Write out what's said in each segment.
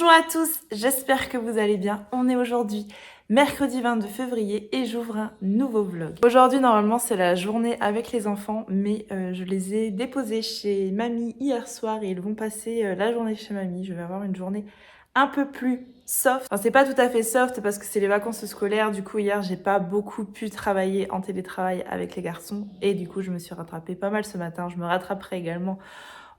Bonjour à tous, j'espère que vous allez bien. On est aujourd'hui mercredi 22 février et j'ouvre un nouveau vlog. Aujourd'hui normalement c'est la journée avec les enfants mais je les ai déposés chez mamie hier soir et ils vont passer la journée chez mamie. Je vais avoir une journée un peu plus soft. Enfin c'est pas tout à fait soft parce que c'est les vacances scolaires. Du coup hier j'ai pas beaucoup pu travailler en télétravail avec les garçons et du coup je me suis rattrapée pas mal ce matin. Je me rattraperai également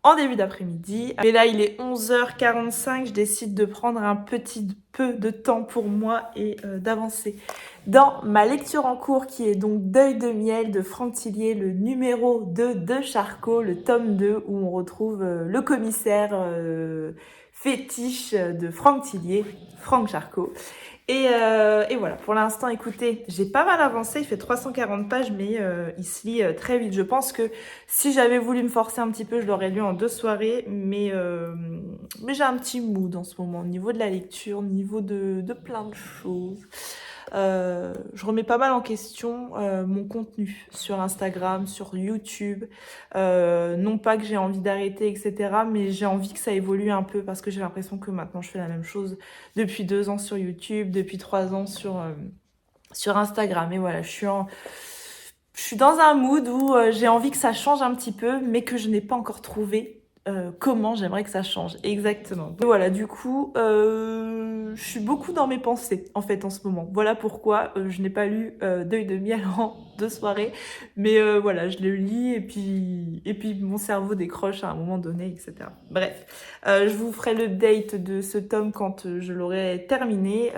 en début d'après-midi. Mais là, il est 11h45, je décide de prendre un petit peu de temps pour moi et d'avancer dans ma lecture en cours qui est donc Deuil de miel de Franck Thillier, le numéro 2 de Charcot, le tome 2 où on retrouve le commissaire fétiche de Franck Thillier, Franck Charcot. Et voilà, pour l'instant, écoutez, j'ai pas mal avancé, il fait 340 pages, mais il se lit très vite. Je pense que si j'avais voulu me forcer un petit peu, je l'aurais lu en 2 soirées, mais j'ai un petit mood en ce moment, au niveau de la lecture, au niveau de plein de choses. Je remets pas mal en question mon contenu sur Instagram, sur YouTube. Non pas que j'ai envie d'arrêter, etc. Mais j'ai envie que ça évolue un peu parce que j'ai l'impression que maintenant je fais la même chose depuis 2 ans sur YouTube, depuis 3 ans sur Instagram. Et voilà, je suis dans un mood où j'ai envie que ça change un petit peu, mais que je n'ai pas encore trouvé comment j'aimerais que ça change exactement. Donc voilà, du coup, je suis beaucoup dans mes pensées en fait en ce moment. Voilà pourquoi je n'ai pas lu Deuil de miel en 2 soirées, mais voilà, je le lis et puis mon cerveau décroche à un moment donné, etc. Bref, je vous ferai l'update de ce tome quand je l'aurai terminé.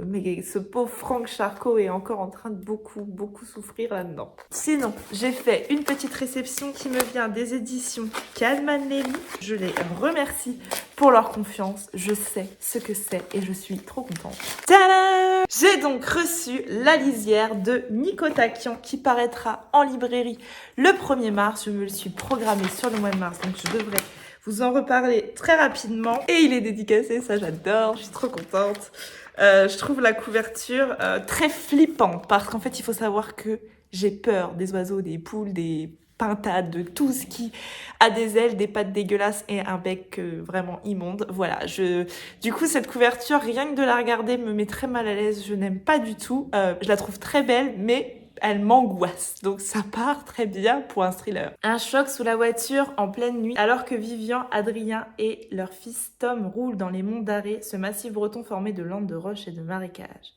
Mais ce pauvre Franck Charcot est encore en train de beaucoup souffrir là-dedans. Sinon, j'ai fait une petite réception qui me vient des éditions Kalman Levy. Je les remercie pour leur confiance. Je sais ce que c'est et je suis trop contente. Tadam! J'ai donc reçu La Lisière de Nico Taquian qui paraîtra en librairie le 1er mars. Je me le suis programmé sur le mois de mars, donc je devrais vous en reparler très rapidement. Et il est dédicacé, ça j'adore, je suis trop contente. Je trouve la couverture très flippante parce qu'en fait il faut savoir que j'ai peur des oiseaux, des poules, des pintades, de tout ce qui a des ailes, des pattes dégueulasses et un bec vraiment immonde. Voilà, du coup cette couverture, rien que de la regarder me met très mal à l'aise, je n'aime pas du tout. Je la trouve très belle mais elle m'angoisse, donc ça part très bien pour un thriller. Un choc sous la voiture en pleine nuit, alors que Vivian, Adrien et leur fils Tom roulent dans les monts d'Arrée, ce massif breton formé de landes de roches et de marécages.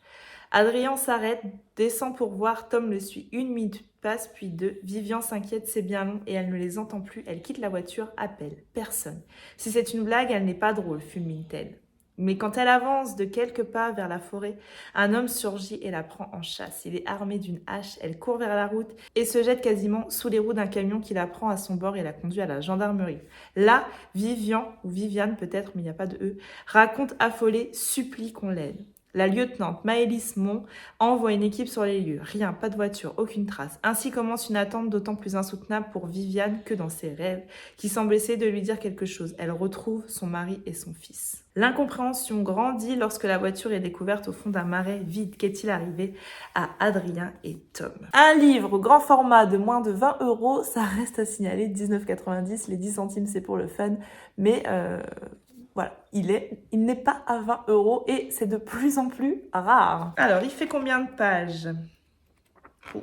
Adrien s'arrête, descend pour voir, Tom le suit. 1 minute passe, puis 2. Vivian s'inquiète, c'est bien long, et elle ne les entend plus. Elle quitte la voiture, appelle. Personne. Si c'est une blague, elle n'est pas drôle, fulmine-t-elle. Mais quand elle avance de quelques pas vers la forêt, un homme surgit et la prend en chasse. Il est armé d'une hache, elle court vers la route et se jette quasiment sous les roues d'un camion qui la prend à son bord et la conduit à la gendarmerie. Là, Vivian, ou Viviane peut-être, mais il n'y a pas de E, raconte affolée, supplie qu'on l'aide. La lieutenante Maëlys Mont envoie une équipe sur les lieux. Rien, pas de voiture, aucune trace. Ainsi commence une attente d'autant plus insoutenable pour Viviane que dans ses rêves, qui semble essayer de lui dire quelque chose. Elle retrouve son mari et son fils. L'incompréhension grandit lorsque la voiture est découverte au fond d'un marais vide. Qu'est-il arrivé à Adrien et Tom? Un livre au grand format de moins de 20 €, ça reste à signaler, 19,90 €. Les 10 centimes, c'est pour le fun, mais voilà, il n'est pas à 20 € et c'est de plus en plus rare. Alors, il fait combien de pages?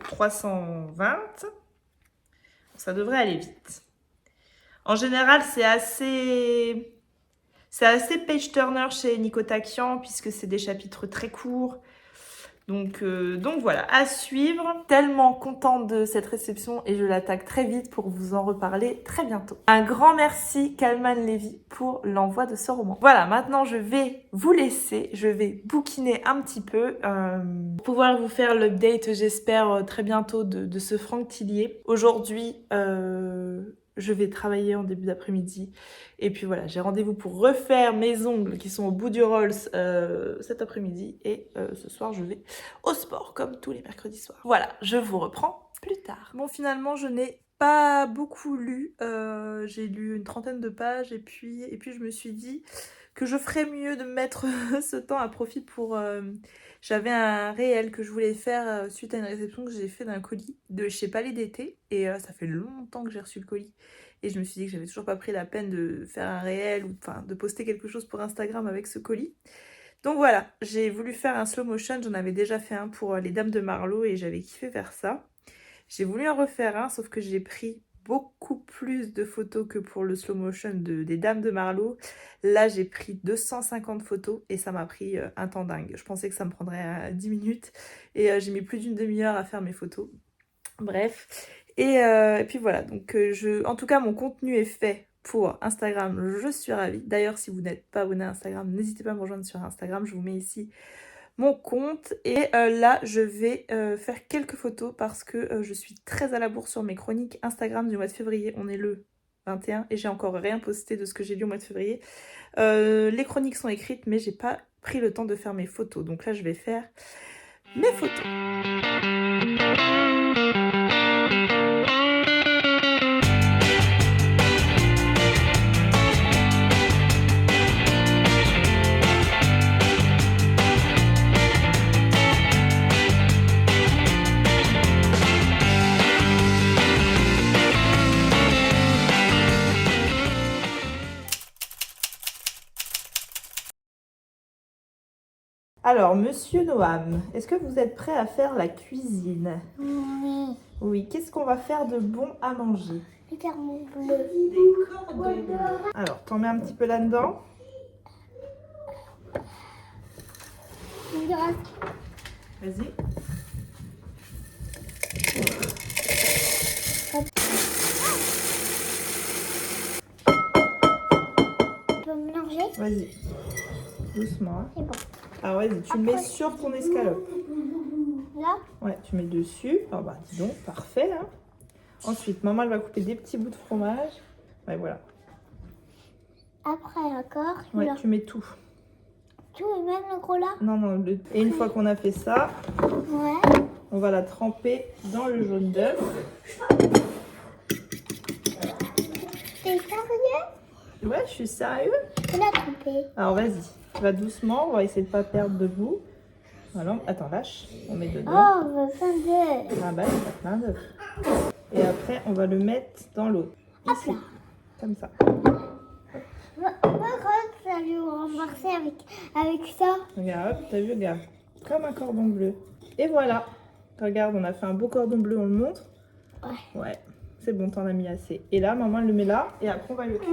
320. Ça devrait aller vite. En général, c'est assez page turner chez Nico Taquian puisque c'est des chapitres très courts. Donc voilà, à suivre. Tellement contente de cette réception et je l'attaque très vite pour vous en reparler très bientôt. Un grand merci Kalman Levy pour l'envoi de ce roman. Voilà, maintenant je vais vous laisser, je vais bouquiner un petit peu pour pouvoir vous faire l'update, j'espère, très bientôt de ce Franck Thillier. Aujourd'hui, je vais travailler en début d'après-midi. Et puis voilà, j'ai rendez-vous pour refaire mes ongles qui sont au bout du Rolls cet après-midi. Et ce soir, je vais au sport comme tous les mercredis soirs. Voilà, je vous reprends plus tard. Bon, finalement, je n'ai pas beaucoup lu. J'ai lu une 30aine de pages et puis je me suis dit que je ferais mieux de mettre ce temps à profit pour... J'avais un réel que je voulais faire suite à une réception que j'ai fait d'un colis de chez Palais d'été. Et ça fait longtemps que j'ai reçu le colis. Et je me suis dit que j'avais toujours pas pris la peine de faire un réel ou enfin de poster quelque chose pour Instagram avec ce colis. Donc voilà, j'ai voulu faire un slow motion. J'en avais déjà fait un pour les Dames de Marlowe et j'avais kiffé faire ça. J'ai voulu en refaire un, sauf que j'ai pris beaucoup plus de photos que pour le slow motion des Dames de Marlowe. Là, j'ai pris 250 photos et ça m'a pris un temps dingue. Je pensais que ça me prendrait 10 minutes et j'ai mis plus d'une demi-heure à faire mes photos. Bref. Et puis voilà, donc en tout cas, mon contenu est fait pour Instagram. Je suis ravie. D'ailleurs, si vous n'êtes pas abonné à Instagram, n'hésitez pas à me rejoindre sur Instagram. Je vous mets ici mon compte et là je vais faire quelques photos parce que je suis très à la bourre sur mes chroniques Instagram du mois de février. On est le 21 et j'ai encore rien posté de ce que j'ai lu au mois de février. Les chroniques sont écrites mais j'ai pas pris le temps de faire mes photos, donc là je vais faire mes photos. Alors, monsieur Noam, est-ce que vous êtes prêt à faire la cuisine? Oui. Oui, qu'est-ce qu'on va faire de bon à manger? Des cordons bleus. Des cordons bleus. Alors, t'en mets un petit peu là-dedans. Vas-y. Tu peux mélanger? Vas-y. Doucement. Hein. C'est bon. Alors, vas-y, tu le mets sur ton escalope. Là? Ouais, tu mets dessus. Oh bah, dis donc, parfait là. Ensuite, maman, elle va couper des petits bouts de fromage. Ouais, voilà. Après, encore. Ouais, tu mets tout. Tout et même le gros là? Non, non. Et une fois qu'on a fait ça, Ouais. on va la tremper dans le jaune d'œuf. T'es sérieux? Ouais, je suis sérieux. Tu l'as trompé. Alors, vas-y. Va doucement. On va essayer de pas perdre de goût. Voilà. Attends, lâche. On met dedans. Oh, on veut plein d'œufs. Ah bah, il y a plein d'œufs. Et après, on va le mettre dans l'eau. Ici. Hop là. Comme ça. Moi, quand ça lui renverser avec ça. Regarde, hop, t'as vu, regarde. Comme un cordon bleu. Et voilà. Regarde, on a fait un beau cordon bleu, on le montre. Ouais. Ouais, c'est bon, t'en as mis assez. Et là, maman, elle le met là. Et après, on va le cuire.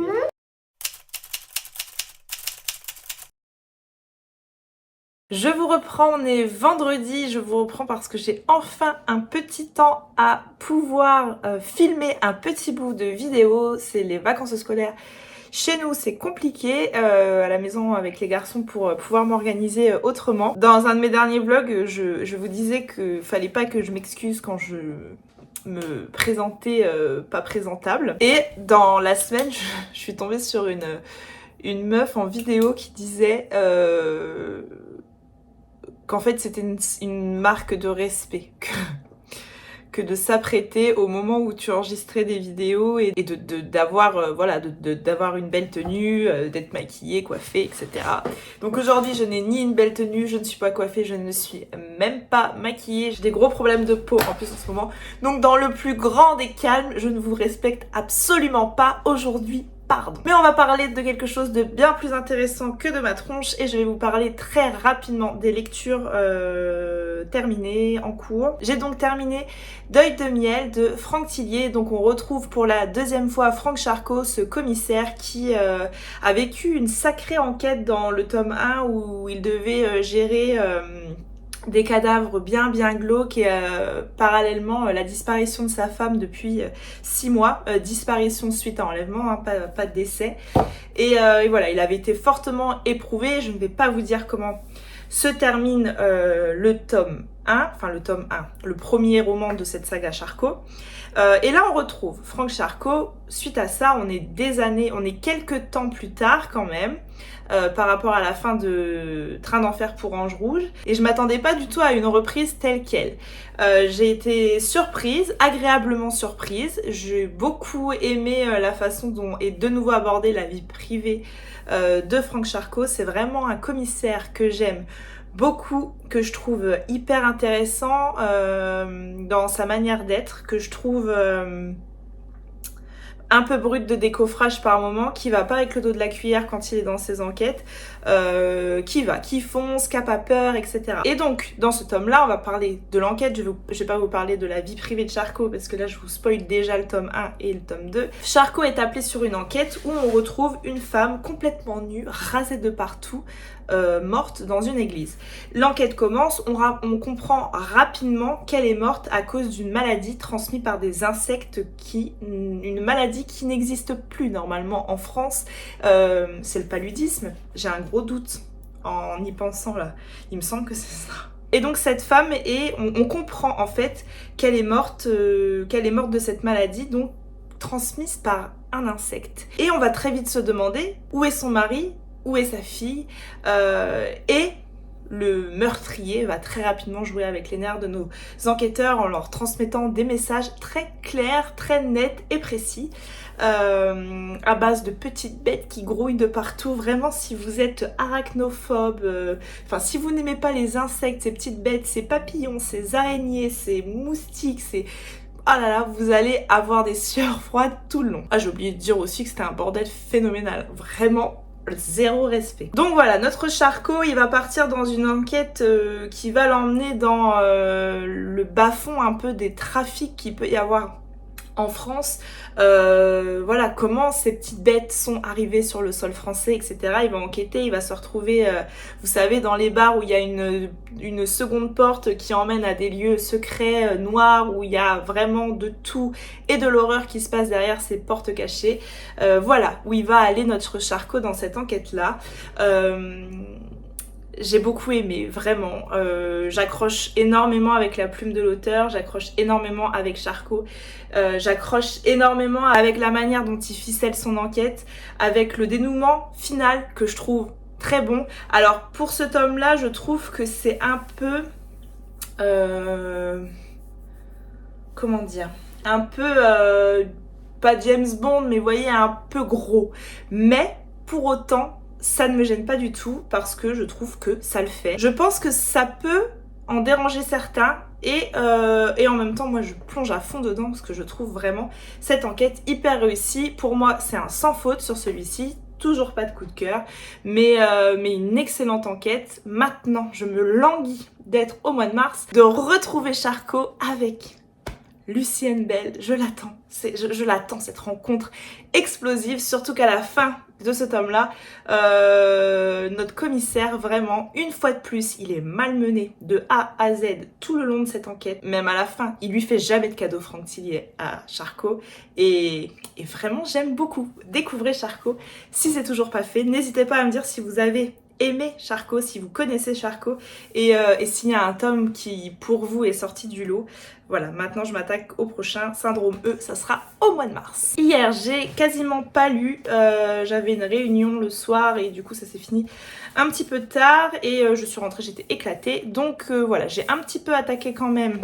Je vous reprends, on est vendredi, je vous reprends parce que j'ai enfin un petit temps à pouvoir filmer un petit bout de vidéo. C'est les vacances scolaires. Chez nous, c'est compliqué à la maison avec les garçons pour pouvoir m'organiser autrement. Dans un de mes derniers vlogs, je vous disais qu'il fallait pas que je m'excuse quand je me présentais pas présentable. Et dans la semaine, je suis tombée sur une meuf en vidéo qui disait qu'en fait c'était une marque de respect que de s'apprêter au moment où tu enregistrais des vidéos et d'avoir voilà, d'avoir une belle tenue, d'être maquillée, coiffée, etc. Donc aujourd'hui je n'ai ni une belle tenue, je ne suis pas coiffée, je ne suis même pas maquillée, j'ai des gros problèmes de peau en plus en ce moment. Donc dans le plus grand des calmes, je ne vous respecte absolument pas aujourd'hui. Pardon. Mais on va parler de quelque chose de bien plus intéressant que de ma tronche et je vais vous parler très rapidement des lectures terminées, en cours. J'ai donc terminé Deuil de miel de Franck Tillier. Donc on retrouve pour la deuxième fois Franck Charcot, ce commissaire qui a vécu une sacrée enquête dans le tome 1 où il devait gérer des cadavres bien glauques et parallèlement la disparition de sa femme depuis 6 mois, disparition suite à enlèvement, hein, pas de décès. Et voilà, il avait été fortement éprouvé. Je ne vais pas vous dire comment se termine le tome 1, enfin le tome 1, le premier roman de cette saga Charcot. Et là on retrouve Franck Charcot. Suite à ça, on est des années, on est quelques temps plus tard quand même, par rapport à la fin de Train d'enfer pour Ange Rouge. Et je m'attendais pas du tout à une reprise telle quelle. J'ai été surprise, agréablement surprise. J'ai beaucoup aimé la façon dont est de nouveau abordée la vie privée de Franck Charcot. C'est vraiment un commissaire que j'aime beaucoup, que je trouve hyper intéressant dans sa manière d'être, que je trouve un peu brut de décoffrage par moment, qui va pas avec le dos de la cuillère quand il est dans ses enquêtes, qui fonce, qui a pas peur, etc. Et donc, dans ce tome-là, on va parler de l'enquête. Je vais pas vous parler de la vie privée de Charcot, parce que là, je vous spoil déjà le tome 1 et le tome 2. Charcot est appelé sur une enquête où on retrouve une femme complètement nue, rasée de partout, morte dans une église. L'enquête commence, on comprend rapidement qu'elle est morte à cause d'une maladie transmise par des insectes, une maladie qui n'existe plus normalement en France, c'est le paludisme. J'ai un gros doute en y pensant là, il me semble que c'est ça. Et donc cette femme, on comprend en fait qu'elle est morte de cette maladie, donc transmise par un insecte. Et on va très vite se demander où est son mari, où est sa fille, et le meurtrier va très rapidement jouer avec les nerfs de nos enquêteurs en leur transmettant des messages très clairs, très nets et précis, à base de petites bêtes qui grouillent de partout. Vraiment, si vous êtes arachnophobe, si vous n'aimez pas les insectes, ces petites bêtes, ces papillons, ces araignées, ces moustiques, oh là là, vous allez avoir des sueurs froides tout le long. Ah, j'ai oublié de dire aussi que c'était un bordel phénoménal. Vraiment, zéro respect. Donc voilà, notre Charcot, il va partir dans une enquête qui va l'emmener dans le bas-fond un peu des trafics qu'il peut y avoir en France. Voilà, comment ces petites bêtes sont arrivées sur le sol français, etc. Il va enquêter, il va se retrouver, vous savez, dans les bars où il y a une seconde porte qui emmène à des lieux secrets, noirs, où il y a vraiment de tout et de l'horreur qui se passe derrière ces portes cachées. Voilà, où il va aller notre Charcot dans cette enquête-là. J'ai beaucoup aimé, vraiment. J'accroche énormément avec la plume de l'auteur, j'accroche énormément avec Charcot, j'accroche énormément avec la manière dont il ficelle son enquête, avec le dénouement final que je trouve très bon. Alors pour ce tome-là, je trouve que c'est un peu... comment dire, un peu... pas James Bond, mais vous voyez, un peu gros. Mais pour autant, ça ne me gêne pas du tout parce que je trouve que ça le fait. Je pense que ça peut en déranger certains et en même temps, moi je plonge à fond dedans parce que je trouve vraiment cette enquête hyper réussie. Pour moi, c'est un sans faute sur celui-ci. Toujours pas de coup de cœur, mais une excellente enquête. Maintenant, je me languis d'être au mois de mars, de retrouver Charcot avec Lucienne Bell. Je l'attends, je l'attends, cette rencontre explosive, surtout qu'à la fin de ce tome-là, notre commissaire, vraiment, une fois de plus, il est malmené de A à Z tout le long de cette enquête. Même à la fin, il lui fait jamais de cadeau, Franck Tillier, à Charcot. Et vraiment, j'aime beaucoup. Découvrez Charcot. Si c'est toujours pas fait, n'hésitez pas à me dire si vous avez aimé Charcot, si vous connaissez Charcot, et s'il y a un tome qui, pour vous, est sorti du lot. Voilà, maintenant je m'attaque au prochain, Syndrome E, ça sera au mois de mars. Hier, j'ai quasiment pas lu, j'avais une réunion le soir et du coup ça s'est fini un petit peu tard et je suis rentrée, j'étais éclatée. Donc voilà, j'ai un petit peu attaqué quand même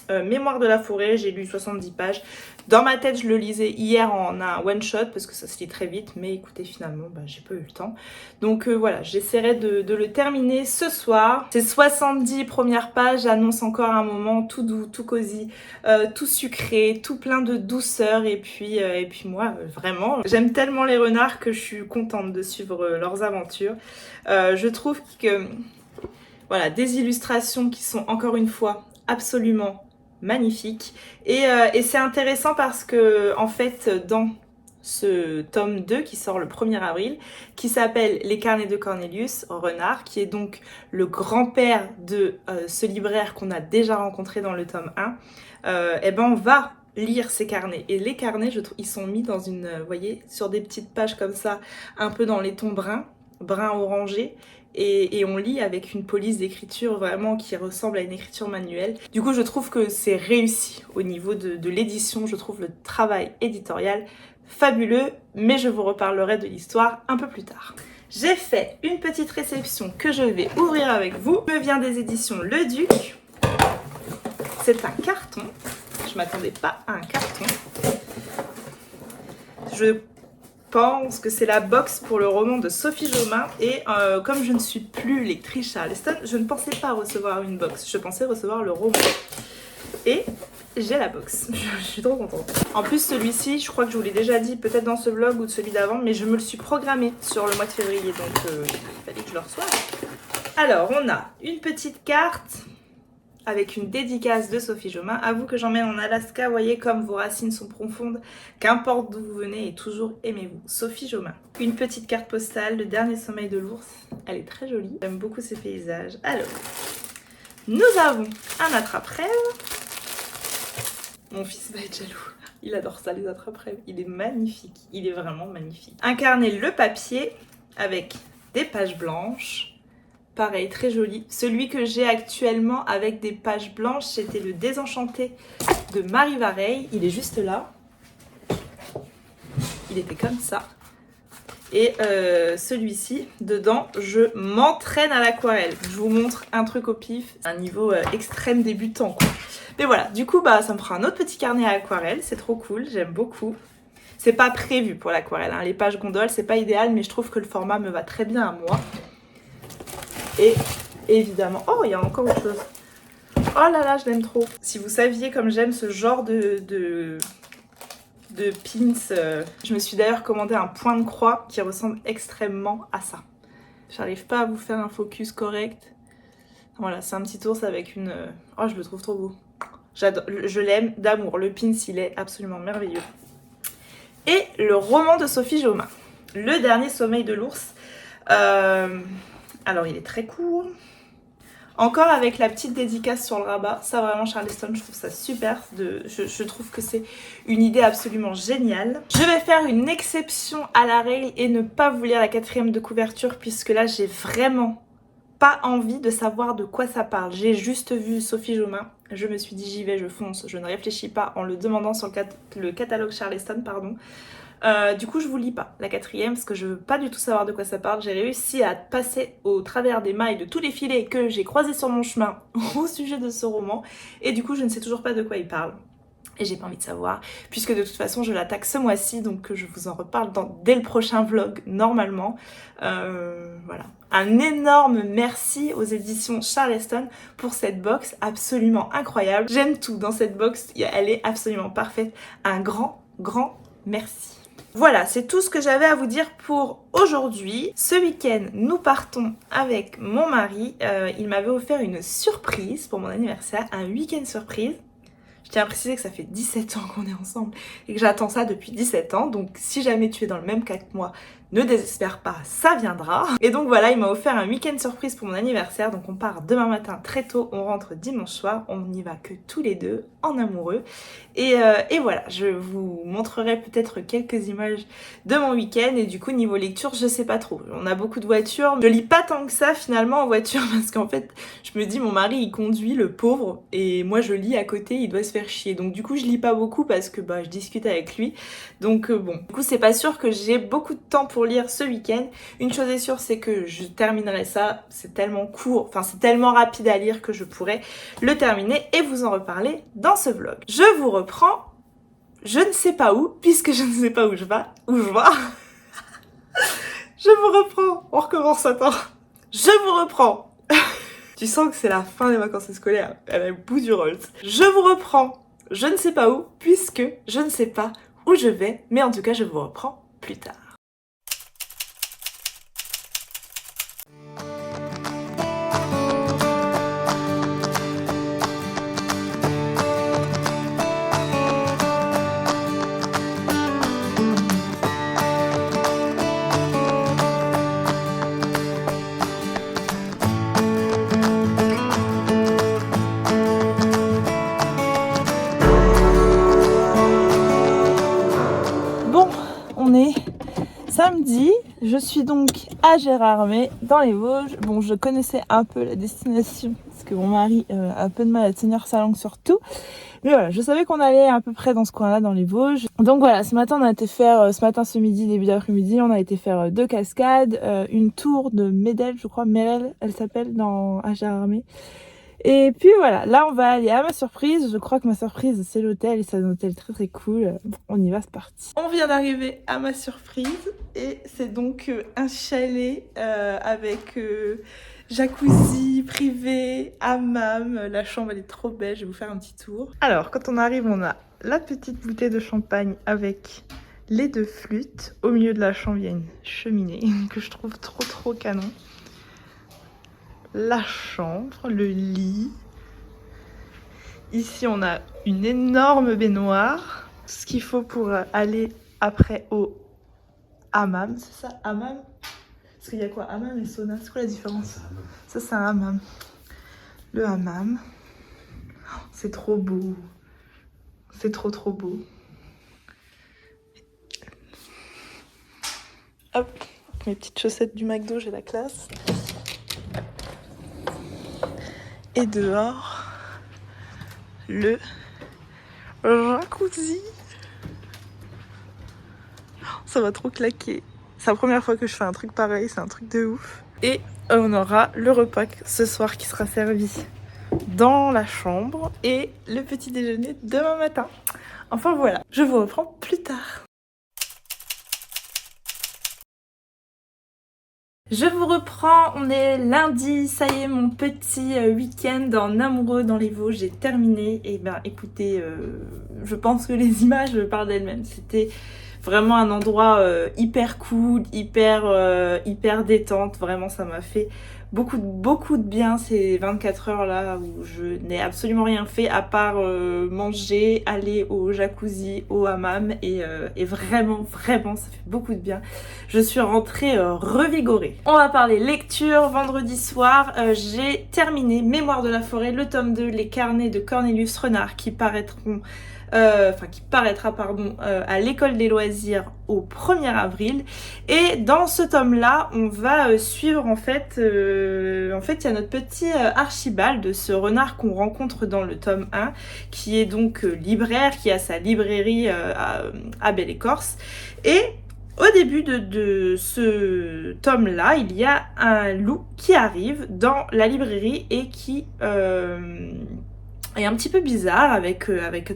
Mémoire de la forêt, j'ai lu 70 pages. Dans ma tête, je le lisais hier en un one shot parce que ça se lit très vite, mais écoutez, finalement, j'ai pas eu le temps. Donc voilà, j'essaierai de le terminer ce soir. Ces 70 premières pages annoncent encore un moment tout doux, tout cosy, tout sucré, tout plein de douceur. Et puis moi, vraiment, j'aime tellement les renards que je suis contente de suivre leurs aventures. Je trouve que, voilà, des illustrations qui sont encore une fois absolument magnifique et c'est intéressant parce que en fait dans ce tome 2 qui sort le 1er avril qui s'appelle Les carnets de Cornelius Renard, qui est donc le grand-père de ce libraire qu'on a déjà rencontré dans le tome 1, et ben on va lire ces carnets et les carnets, je trouve, ils sont mis dans une, vous voyez, sur des petites pages comme ça, un peu dans les tons brun orangé. Et on lit avec une police d'écriture vraiment qui ressemble à une écriture manuelle. Du coup, je trouve que c'est réussi au niveau de l'édition. Je trouve le travail éditorial fabuleux, mais je vous reparlerai de l'histoire un peu plus tard. J'ai fait une petite réception que je vais ouvrir avec vous. Me vient des éditions Le Duc. C'est un carton. Je m'attendais pas à un carton. Je pense que c'est la box pour le roman de Sophie Jomain. Et comme je ne suis plus lectrice Charleston, je ne pensais pas recevoir une box. Je pensais recevoir le roman. Et j'ai la box. Je suis trop contente. En plus, celui-ci, je crois que je vous l'ai déjà dit, peut-être dans ce vlog ou de celui d'avant, mais je me le suis programmé sur le mois de février. Donc, il fallait que je le reçoive. Alors, on a une petite carte avec une dédicace de Sophie Jomain. Avoue que j'emmène en Alaska, voyez comme vos racines sont profondes, qu'importe d'où vous venez et toujours aimez-vous. Sophie Jomain. Une petite carte postale, le dernier sommeil de l'ours. Elle est très jolie, j'aime beaucoup ces paysages. Alors, nous avons un attrape-rêve. Mon fils va être jaloux. Il adore ça, les attrape-rêves. Il est magnifique, il est vraiment magnifique. Incarner le papier avec des pages blanches. Pareil, très joli. Celui que j'ai actuellement avec des pages blanches, c'était le Désenchanté de Marie Vareille. Il est juste là. Il était comme ça. Et celui-ci, dedans, je m'entraîne à l'aquarelle. Je vous montre un truc au pif. Un niveau extrême débutant, quoi. Mais voilà, du coup, bah, ça me fera un autre petit carnet à aquarelle. C'est trop cool, j'aime beaucoup. C'est pas prévu pour l'aquarelle, hein. Les pages gondoles, c'est pas idéal, mais je trouve que le format me va très bien à moi. Et évidemment... Oh, il y a encore autre chose. Oh là là, je l'aime trop. Si vous saviez comme j'aime ce genre de pins. Je me suis d'ailleurs commandé un point de croix qui ressemble extrêmement à ça. J'arrive pas à vous faire un focus correct. Voilà, c'est un petit ours avec une... Oh, je le trouve trop beau. J'adore, je l'aime d'amour. Le pins, il est absolument merveilleux. Et le roman de Sophie Jomain. Le dernier sommeil de l'ours. Alors, il est très court. Encore avec la petite dédicace sur le rabat. Ça, vraiment, Charleston, je trouve ça super. Je trouve que c'est une idée absolument géniale. Je vais faire une exception à la règle et ne pas vous lire la 4e de couverture, puisque là, j'ai vraiment pas envie de savoir de quoi ça parle. J'ai juste vu Sophie Jomain. Je me suis dit, j'y vais, je fonce. Je ne réfléchis pas en le demandant sur le catalogue Charleston, pardon. Du coup je vous lis pas la 4e parce que je veux pas du tout savoir de quoi ça parle. J'ai réussi à passer au travers des mailles de tous les filets que j'ai croisés sur mon chemin au sujet de ce roman, et du coup je ne sais toujours pas de quoi il parle. Et j'ai pas envie de savoir, puisque de toute façon je l'attaque ce mois-ci, donc je vous en reparle dès le prochain vlog normalement. Voilà. Un énorme merci aux éditions Charleston pour cette box absolument incroyable. J'aime tout dans cette box, elle est absolument parfaite. Un grand merci. Voilà, c'est tout ce que j'avais à vous dire pour aujourd'hui. Ce week-end, nous partons avec mon mari. Il m'avait offert une surprise pour mon anniversaire, un week-end surprise. Je tiens à préciser que ça fait 17 ans qu'on est ensemble et que j'attends ça depuis 17 ans. Donc si jamais tu es dans le même cas que moi, ne désespère pas, ça viendra. Et donc voilà, il m'a offert un week-end surprise pour mon anniversaire. Donc on part demain matin très tôt, on rentre dimanche soir. On n'y va que tous les deux, en amoureux. Et voilà, je vous montrerai peut-être quelques images de mon week-end. Et du coup, niveau lecture, je sais pas trop. On a beaucoup de voitures. Je lis pas tant que ça finalement en voiture parce qu'en fait, je me dis, mon mari, il conduit, le pauvre. Et moi, je lis à côté, il doit se faire chier. Donc du coup, je lis pas beaucoup parce que bah, je discute avec lui. Donc bon, du coup, c'est pas sûr que j'ai beaucoup de temps pour lire ce week-end. Une chose est sûre, c'est que je terminerai ça. C'est tellement court, enfin c'est tellement rapide à lire que je pourrais le terminer et vous en reparler dans ce vlog. Je vous reprends, je ne sais pas où, puisque je ne sais pas où je vais. Je vous reprends, on recommence, attends. Je vous reprends. Tu sens que c'est la fin des vacances scolaires, elle est au bout du Rolls. Je vous reprends, je ne sais pas où, puisque je ne sais pas où je vais, mais en tout cas je vous reprends plus tard. Samedi, je suis donc à Gérardmer, dans les Vosges. Bon, je connaissais un peu la destination, parce que mon mari a un peu de mal à tenir sa langue sur tout. Mais voilà, je savais qu'on allait à peu près dans ce coin-là, dans les Vosges. Donc voilà, ce matin, on a été faire, ce midi, début d'après-midi, on a été faire 2 cascades, une tour de Médel, je crois, Mérel, elle s'appelle, à Gérardmer. Et puis voilà, là on va aller à ma surprise. Je crois que ma surprise c'est l'hôtel et c'est un hôtel très très cool. On y va, c'est parti. On vient d'arriver à ma surprise et c'est donc un chalet avec jacuzzi privé, hammam. La chambre elle est trop belle, je vais vous faire un petit tour. Alors quand on arrive, on a la petite bouteille de champagne avec les 2 flûtes. Au milieu de la chambre, il y a une cheminée que je trouve trop canon. La chambre, le lit. Ici, on a une énorme baignoire. Tout ce qu'il faut pour aller après au hammam. C'est ça, hammam? Parce qu'il y a quoi? Hammam et sauna, c'est quoi la différence? Ça, c'est un hammam. Le hammam. Oh, c'est trop beau. C'est trop beau. Hop, mes petites chaussettes du McDo, j'ai la classe. Et dehors, le jacuzzi. Ça va trop claquer. C'est la première fois que je fais un truc pareil, c'est un truc de ouf. Et on aura le repas ce soir qui sera servi dans la chambre et le petit déjeuner demain matin. Enfin voilà, je vous reprends plus tard. Je vous reprends, on est lundi, ça y est, mon petit week-end en amoureux dans les Vosges, j'ai terminé. Et ben écoutez, je pense que les images parlent d'elles-mêmes. C'était vraiment un endroit hyper cool, hyper détente. Vraiment, ça m'a fait beaucoup de bien ces 24 heures là où je n'ai absolument rien fait à part manger, aller au jacuzzi, au hammam et vraiment ça fait beaucoup de bien. Je suis rentrée revigorée. On va parler lecture. Vendredi soir, j'ai terminé Mémoire de la forêt, le tome 2, les carnets de Cornelius Renard qui paraîtra à l'école des loisirs au 1er avril. Et dans ce tome-là, on va suivre en fait, il y a notre petit Archibald, ce renard qu'on rencontre dans le tome 1, qui est donc libraire, qui a sa librairie à Belle-Écorce. Et au début de ce tome-là, il y a un loup qui arrive dans la librairie et qui est un petit peu bizarre avec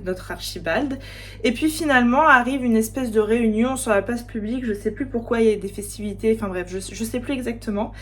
notre Archibald. Et puis finalement arrive une espèce de réunion sur la place publique, je sais plus pourquoi il y a des festivités, enfin bref, je sais plus exactement.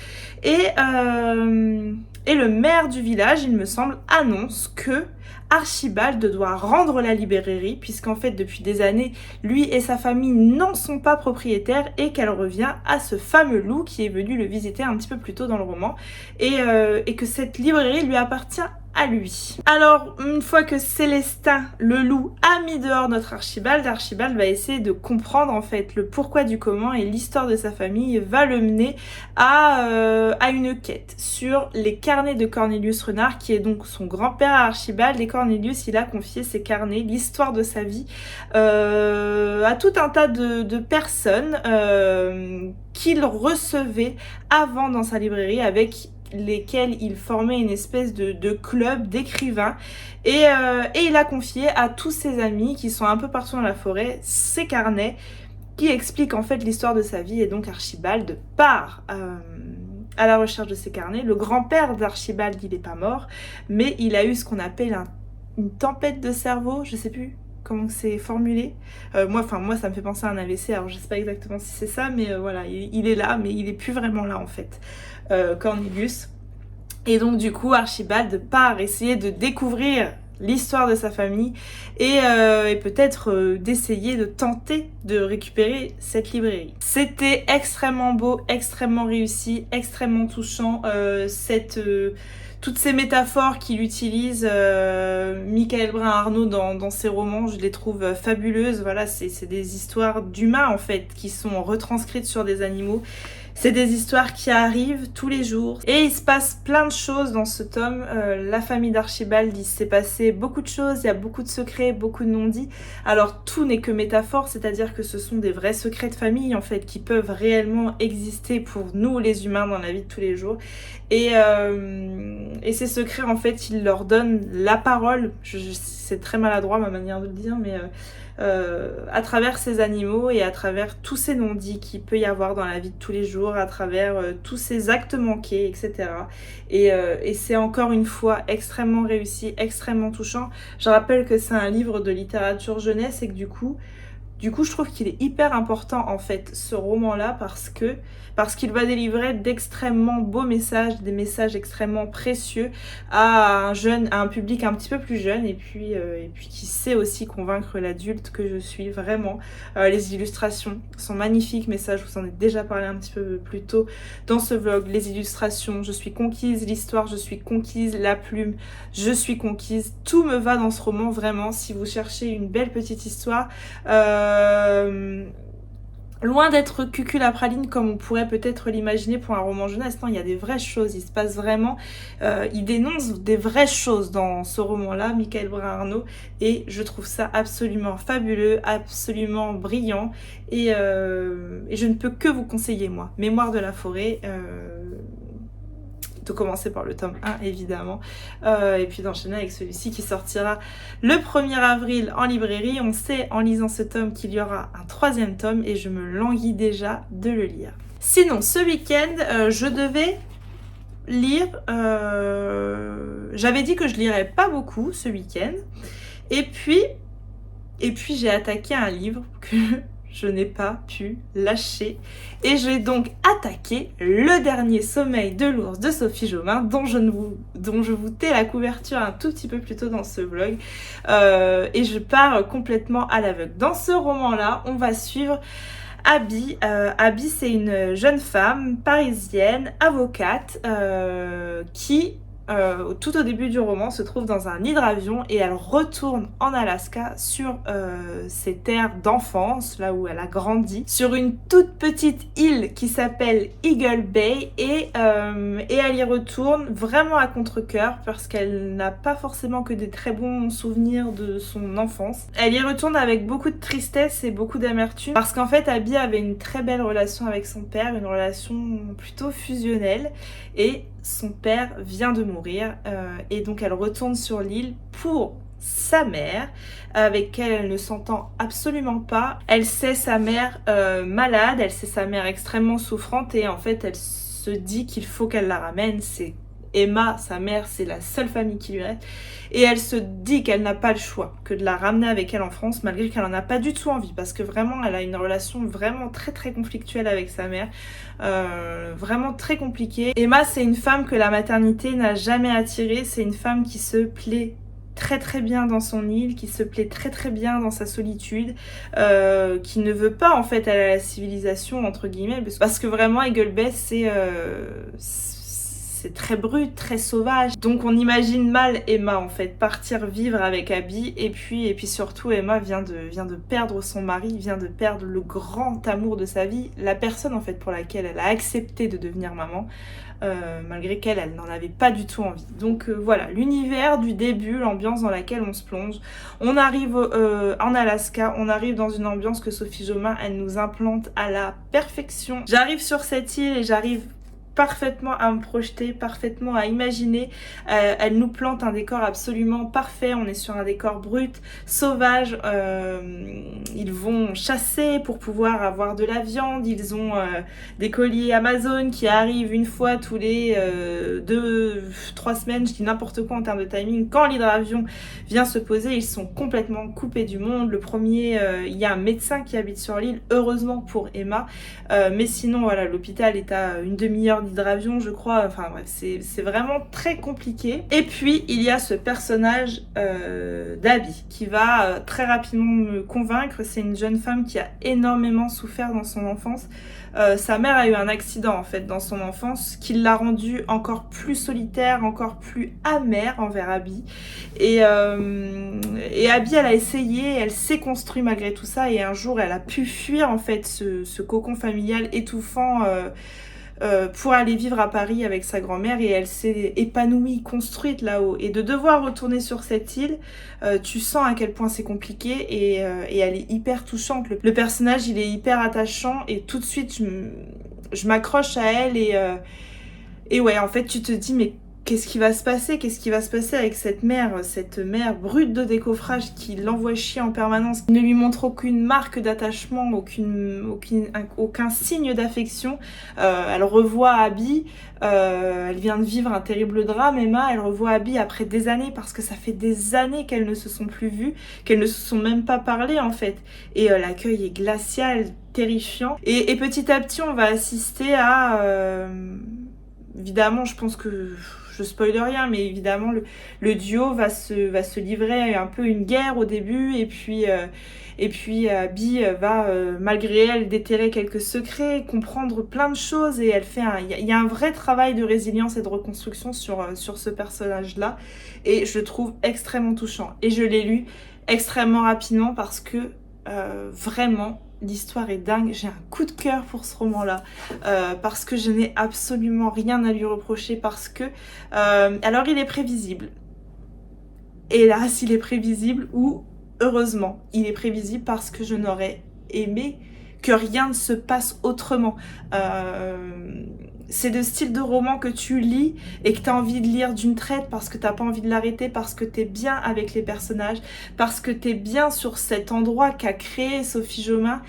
Et le maire du village, il me semble, annonce que Archibald doit rendre la librairie, puisqu'en fait depuis des années, lui et sa famille n'en sont pas propriétaires et qu'elle revient à ce fameux loup qui est venu le visiter un petit peu plus tôt dans le roman et que cette librairie lui appartient à lui. Alors, une fois que Célestin, le loup, a mis dehors notre Archibald, Archibald va essayer de comprendre en fait le pourquoi du comment et l'histoire de sa famille va le mener à une quête sur les carnets de Cornelius Renard, qui est donc son grand-père à Archibald. Et Cornelius, il a confié ces carnets, l'histoire de sa vie, à tout un tas de personnes qu'il recevait avant dans sa librairie, avec lesquels il formait une espèce de club d'écrivains et il a confié à tous ses amis qui sont un peu partout dans la forêt ces carnets qui expliquent en fait l'histoire de sa vie. Et donc Archibald part à la recherche de ces carnets. Le grand-père d'Archibald, il n'est pas mort, mais il a eu ce qu'on appelle une tempête de cerveau, je sais plus comment c'est formulé. Moi ça me fait penser à un AVC, alors je sais pas exactement si c'est ça, mais voilà, il est là, mais il est plus vraiment là en fait. Cornelius. Et donc du coup Archibald part essayer de découvrir l'histoire de sa famille et peut-être d'essayer de tenter de récupérer cette librairie. C'était extrêmement beau, extrêmement réussi, extrêmement touchant. Toutes ces métaphores qu'il utilise, Michael Brun-Arnaud dans ses romans, je les trouve fabuleuses. Voilà, c'est des histoires d'humains en fait qui sont retranscrites sur des animaux. C'est des histoires qui arrivent tous les jours. Et il se passe plein de choses dans ce tome. La famille d'Archibald, il s'est passé beaucoup de choses, il y a beaucoup de secrets, beaucoup de non-dits. Alors tout n'est que métaphore, c'est-à-dire que ce sont des vrais secrets de famille en fait, qui peuvent réellement exister pour nous les humains dans la vie de tous les jours. Et ces secrets en fait, il leur donne la parole. c'est très maladroit ma manière de le dire, mais à travers ces animaux et à travers tous ces non-dits qu'il peut y avoir dans la vie de tous les jours, à travers tous ces actes manqués, etc. Et c'est encore une fois extrêmement réussi, extrêmement touchant. Je rappelle que c'est un livre de littérature jeunesse et que du coup, je trouve qu'il est hyper important en fait ce roman-là parce qu'il va délivrer d'extrêmement beaux messages, des messages extrêmement précieux à un public un petit peu plus jeune et puis qui sait aussi convaincre l'adulte que je suis vraiment. Les illustrations sont magnifiques, mais ça je vous en ai déjà parlé un petit peu plus tôt dans ce vlog. Les illustrations, je suis conquise, l'histoire, je suis conquise, la plume, je suis conquise. Tout me va dans ce roman vraiment. Si vous cherchez une belle petite histoire, loin d'être cucul à praline comme on pourrait peut-être l'imaginer pour un roman jeunesse, non, il y a des vraies choses, il se passe vraiment, il dénonce des vraies choses dans ce roman-là, Michael Brun-Arnaud, et je trouve ça absolument fabuleux, absolument brillant, et je ne peux que vous conseiller, moi, Mémoire de la forêt, de commencer par le tome 1 évidemment, et puis d'enchaîner avec celui-ci qui sortira le 1er avril en librairie. On sait en lisant ce tome qu'il y aura un 3e tome et je me languis déjà de le lire. Sinon ce week-end je devais lire, j'avais dit que je lirais pas beaucoup ce week-end et puis j'ai attaqué un livre que je n'ai pas pu lâcher et j'ai donc attaqué Le Dernier Sommeil de l'ours de Sophie Jomain dont je vous tais la couverture un tout petit peu plus tôt dans ce vlog, et je pars complètement à l'aveugle. Dans ce roman-là, on va suivre Abby. Abby, c'est une jeune femme parisienne, avocate, qui tout au début du roman se trouve dans un hydravion et elle retourne en Alaska sur ses terres d'enfance, là où elle a grandi, sur une toute petite île qui s'appelle Eagle Bay et elle y retourne vraiment à contre-cœur parce qu'elle n'a pas forcément que des très bons souvenirs de son enfance. Elle y retourne avec beaucoup de tristesse et beaucoup d'amertume parce qu'en fait Abby avait une très belle relation avec son père, une relation plutôt fusionnelle, et son père vient de mourir et donc elle retourne sur l'île pour sa mère avec qui elle ne s'entend absolument pas. Elle sait sa mère malade, elle sait sa mère extrêmement souffrante et en fait elle se dit qu'il faut qu'elle la ramène. C'est Emma, sa mère, c'est la seule famille qui lui reste et elle se dit qu'elle n'a pas le choix que de la ramener avec elle en France malgré qu'elle en a pas du tout envie parce que vraiment elle a une relation vraiment très très conflictuelle avec sa mère, vraiment très compliquée. Emma, c'est une femme que la maternité n'a jamais attirée, c'est une femme qui se plaît très très bien dans son île, qui se plaît très très bien dans sa solitude, qui ne veut pas en fait aller à la civilisation entre guillemets parce que vraiment Eagle Bay c'est très brut, très sauvage. Donc on imagine mal Emma en fait partir vivre avec Abby et puis surtout Emma vient de perdre son mari, vient de perdre le grand amour de sa vie, la personne en fait pour laquelle elle a accepté de devenir maman, malgré qu'elle n'en avait pas du tout envie. Donc voilà, l'univers du début, l'ambiance dans laquelle on se plonge. On arrive en Alaska, on arrive dans une ambiance que Sophie Jomain, elle nous implante à la perfection. J'arrive sur cette île et j'arrive parfaitement à me projeter, parfaitement à imaginer. Elle nous plante un décor absolument parfait. On est sur un décor brut, sauvage. Ils vont chasser pour pouvoir avoir de la viande. Ils ont des colis Amazon qui arrivent une fois tous les 2-3 semaines. Je dis n'importe quoi en termes de timing. Quand l'hydravion vient se poser, ils sont complètement coupés du monde. Le premier, il y a un médecin qui habite sur l'île, heureusement pour Emma. Mais sinon, voilà, l'hôpital est à une demi-heure d'hydravion, je crois. Enfin bref, c'est vraiment très compliqué. Et puis, il y a ce personnage d'Abby qui va très rapidement me convaincre. C'est une jeune femme qui a énormément souffert dans son enfance. Sa mère a eu un accident en fait dans son enfance qui l'a rendue encore plus solitaire, encore plus amère envers Abby. Et Abby, elle a essayé, elle s'est construite malgré tout ça et un jour elle a pu fuir en fait ce cocon familial étouffant pour aller vivre à Paris avec sa grand-mère et elle s'est épanouie, construite là-haut. Et de devoir retourner sur cette île, tu sens à quel point c'est compliqué et elle est hyper touchante. Le personnage, il est hyper attachant et tout de suite, je m'accroche à elle et ouais, en fait, tu te dis, mais qu'est-ce qui va se passer? Qu'est-ce qui va se passer avec cette mère brute de décoffrage qui l'envoie chier en permanence, qui ne lui montre aucune marque d'attachement, aucun signe d'affection. Elle revoit Abby, elle vient de vivre un terrible drame, Emma, elle revoit Abby après des années, parce que ça fait des années qu'elles ne se sont plus vues, qu'elles ne se sont même pas parlé en fait. Et l'accueil est glacial, terrifiant. Et petit à petit, on va assister à... évidemment, je pense que... Je spoile rien, mais évidemment, le duo va se livrer un peu une guerre au début, et puis Abby va, malgré elle, déterrer quelques secrets, comprendre plein de choses, et elle fait il y a un vrai travail de résilience et de reconstruction sur ce personnage-là, et je le trouve extrêmement touchant. Et je l'ai lu extrêmement rapidement parce que vraiment, l'histoire est dingue. J'ai un coup de cœur pour ce roman-là, parce que je n'ai absolument rien à lui reprocher, parce que... alors, il est prévisible. Hélas, il est prévisible, ou heureusement, il est prévisible, parce que je n'aurais aimé que rien ne se passe autrement. C'est le style de roman que tu lis et que tu as envie de lire d'une traite parce que tu n'as pas envie de l'arrêter, parce que tu es bien avec les personnages, parce que tu es bien sur cet endroit qu'a créé Sophie Jomain,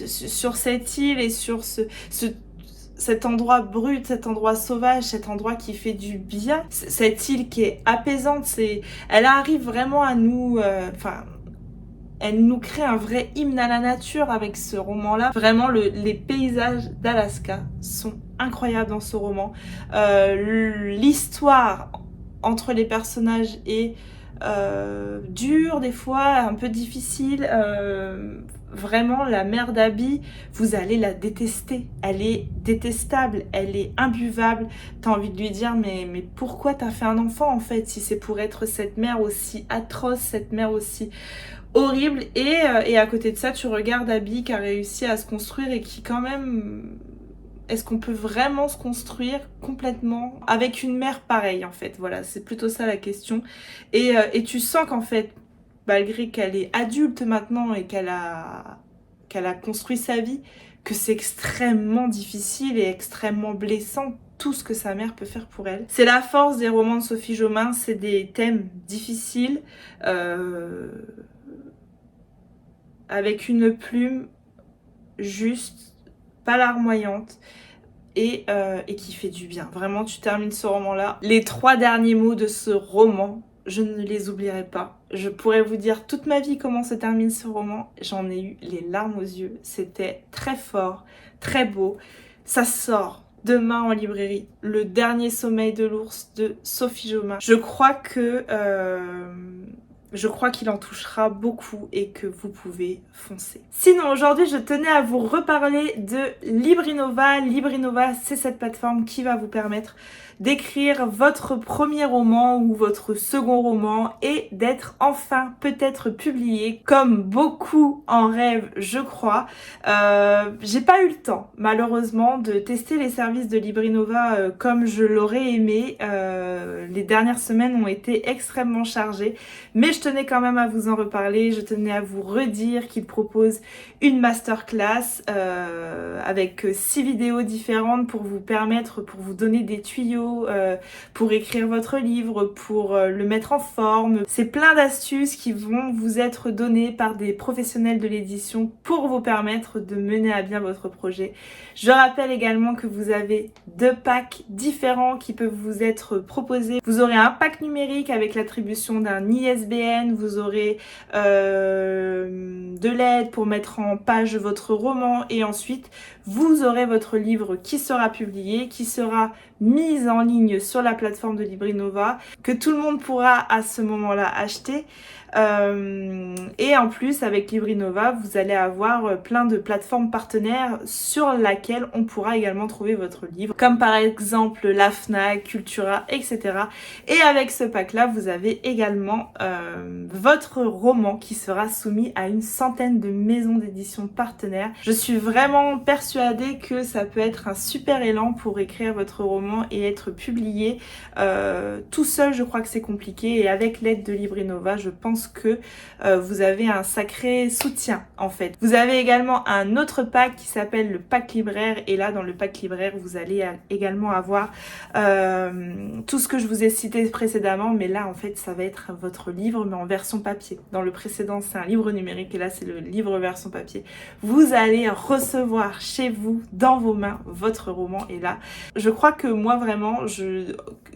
sur cette île et sur cet endroit brut, cet endroit sauvage, cet endroit qui fait du bien, cette île qui est apaisante. Elle arrive vraiment à nous... elle nous crée un vrai hymne à la nature avec ce roman-là. Vraiment, les paysages d'Alaska sont incroyables dans ce roman. L'histoire entre les personnages est dure des fois, un peu difficile. Vraiment, la mère d'Abby, vous allez la détester. Elle est détestable, elle est imbuvable. T'as envie de lui dire, mais pourquoi t'as fait un enfant en fait, si c'est pour être cette mère aussi atroce, cette mère aussi horrible. Et à côté de ça, tu regardes Abby qui a réussi à se construire et qui quand même... Est-ce qu'on peut vraiment se construire complètement avec une mère pareille en fait? Voilà, c'est plutôt ça la question. Et tu sens qu'en fait, malgré qu'elle est adulte maintenant et qu'elle a construit sa vie, que c'est extrêmement difficile et extrêmement blessant tout ce que sa mère peut faire pour elle. C'est la force des romans de Sophie Jomain, c'est des thèmes difficiles, avec une plume juste, pas larmoyante, et qui fait du bien. Vraiment, tu termines ce roman-là. Les 3 derniers mots de ce roman, je ne les oublierai pas. Je pourrais vous dire toute ma vie comment se termine ce roman. J'en ai eu les larmes aux yeux. C'était très fort, très beau. Ça sort demain en librairie. Le dernier sommeil de l'ours de Sophie Jomain. Je crois qu'il en touchera beaucoup et que vous pouvez foncer. Sinon, aujourd'hui, je tenais à vous reparler de Librinova. Librinova, c'est cette plateforme qui va vous permettre d'écrire votre premier roman ou votre second roman et d'être enfin peut-être publié comme beaucoup en rêvent, je crois. J'ai pas eu le temps, malheureusement, de tester les services de Librinova comme je l'aurais aimé. Les dernières semaines ont été extrêmement chargées, mais je tenais quand même à vous en reparler. Je tenais à vous redire qu'il propose une masterclass avec 6 vidéos différentes pour vous donner des tuyaux, pour écrire votre livre, pour le mettre en forme. C'est plein d'astuces qui vont vous être données par des professionnels de l'édition pour vous permettre de mener à bien votre projet. Je rappelle également que vous avez 2 packs différents qui peuvent vous être proposés. Vous aurez un pack numérique avec l'attribution d'un ISBN, vous aurez de l'aide pour mettre en page votre roman, et ensuite vous aurez votre livre qui sera publié, qui sera mis en ligne sur la plateforme de Librinova, que tout le monde pourra à ce moment-là acheter. Et en plus, avec Librinova, vous allez avoir plein de plateformes partenaires sur laquelle on pourra également trouver votre livre, comme par exemple la Fnac, Cultura, etc. Et avec ce pack-là, vous avez également votre roman qui sera soumis à une centaine de maisons d'édition partenaires. Je suis vraiment persuadée que ça peut être un super élan pour écrire votre roman et être publié. Tout seul, je crois que c'est compliqué, et avec l'aide de Librinova, je pense pense que vous avez un sacré soutien en fait. Vous avez également un autre pack qui s'appelle le pack libraire et là dans le pack libraire vous allez également avoir tout ce que je vous ai cité précédemment, mais là en fait ça va être votre livre mais en version papier. Dans le précédent c'est un livre numérique et là c'est le livre version papier. Vous allez recevoir chez vous, dans vos mains, votre roman et là je crois que moi vraiment,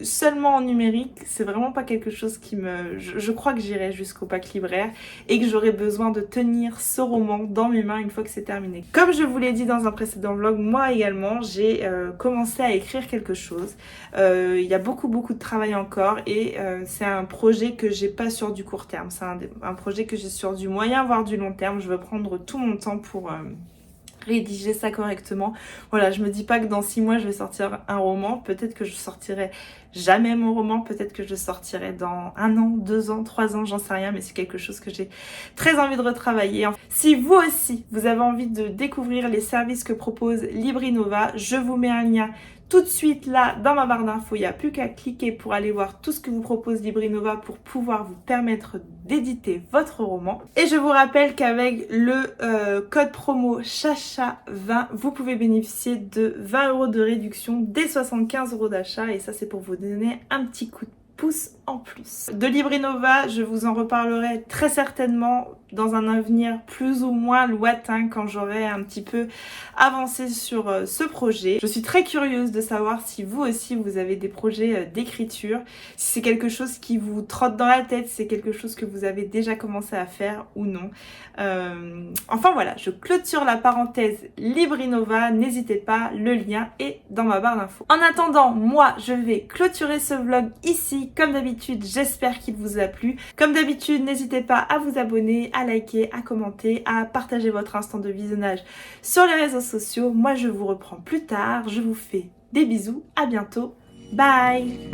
seulement en numérique c'est vraiment pas quelque chose qui me... Je crois que j'irai jusqu'au pack libraire et que j'aurai besoin de tenir ce roman dans mes mains une fois que c'est terminé. Comme je vous l'ai dit dans un précédent vlog, moi également j'ai commencé à écrire quelque chose. Il y a beaucoup de travail encore et c'est un projet que j'ai pas sur du court terme, c'est un projet que j'ai sur du moyen voire du long terme. Je veux prendre tout mon temps pour rédiger ça correctement. Voilà, je me dis pas que dans 6 mois je vais sortir un roman, peut-être que je sortirai jamais mon roman, peut-être que je sortirai dans 1 an, 2 ans, 3 ans, j'en sais rien, mais c'est quelque chose que j'ai très envie de retravailler. Si vous aussi, vous avez envie de découvrir les services que propose Librinova, je vous mets un lien tout de suite là dans ma barre d'infos. Il n'y a plus qu'à cliquer pour aller voir tout ce que vous propose Librinova pour pouvoir vous permettre d'éditer votre roman. Et je vous rappelle qu'avec le code promo CHACHA20, vous pouvez bénéficier de 20 € de réduction dès 75 € d'achat et ça c'est pour vous donner un petit coup de pouce en plus. De Librinova, je vous en reparlerai très certainement dans un avenir plus ou moins lointain quand j'aurai un petit peu avancé sur ce projet. Je suis très curieuse de savoir si vous aussi vous avez des projets d'écriture, si c'est quelque chose qui vous trotte dans la tête, si c'est quelque chose que vous avez déjà commencé à faire ou non. Enfin voilà, je clôture la parenthèse Librinova, n'hésitez pas, le lien est dans ma barre d'infos. En attendant, moi je vais clôturer ce vlog ici, comme d'habitude, j'espère qu'il vous a plu. Comme d'habitude, n'hésitez pas à vous abonner, à liker, à commenter, à partager votre instant de visionnage sur les réseaux sociaux. Moi je vous reprends plus tard, je vous fais des bisous, à bientôt, bye.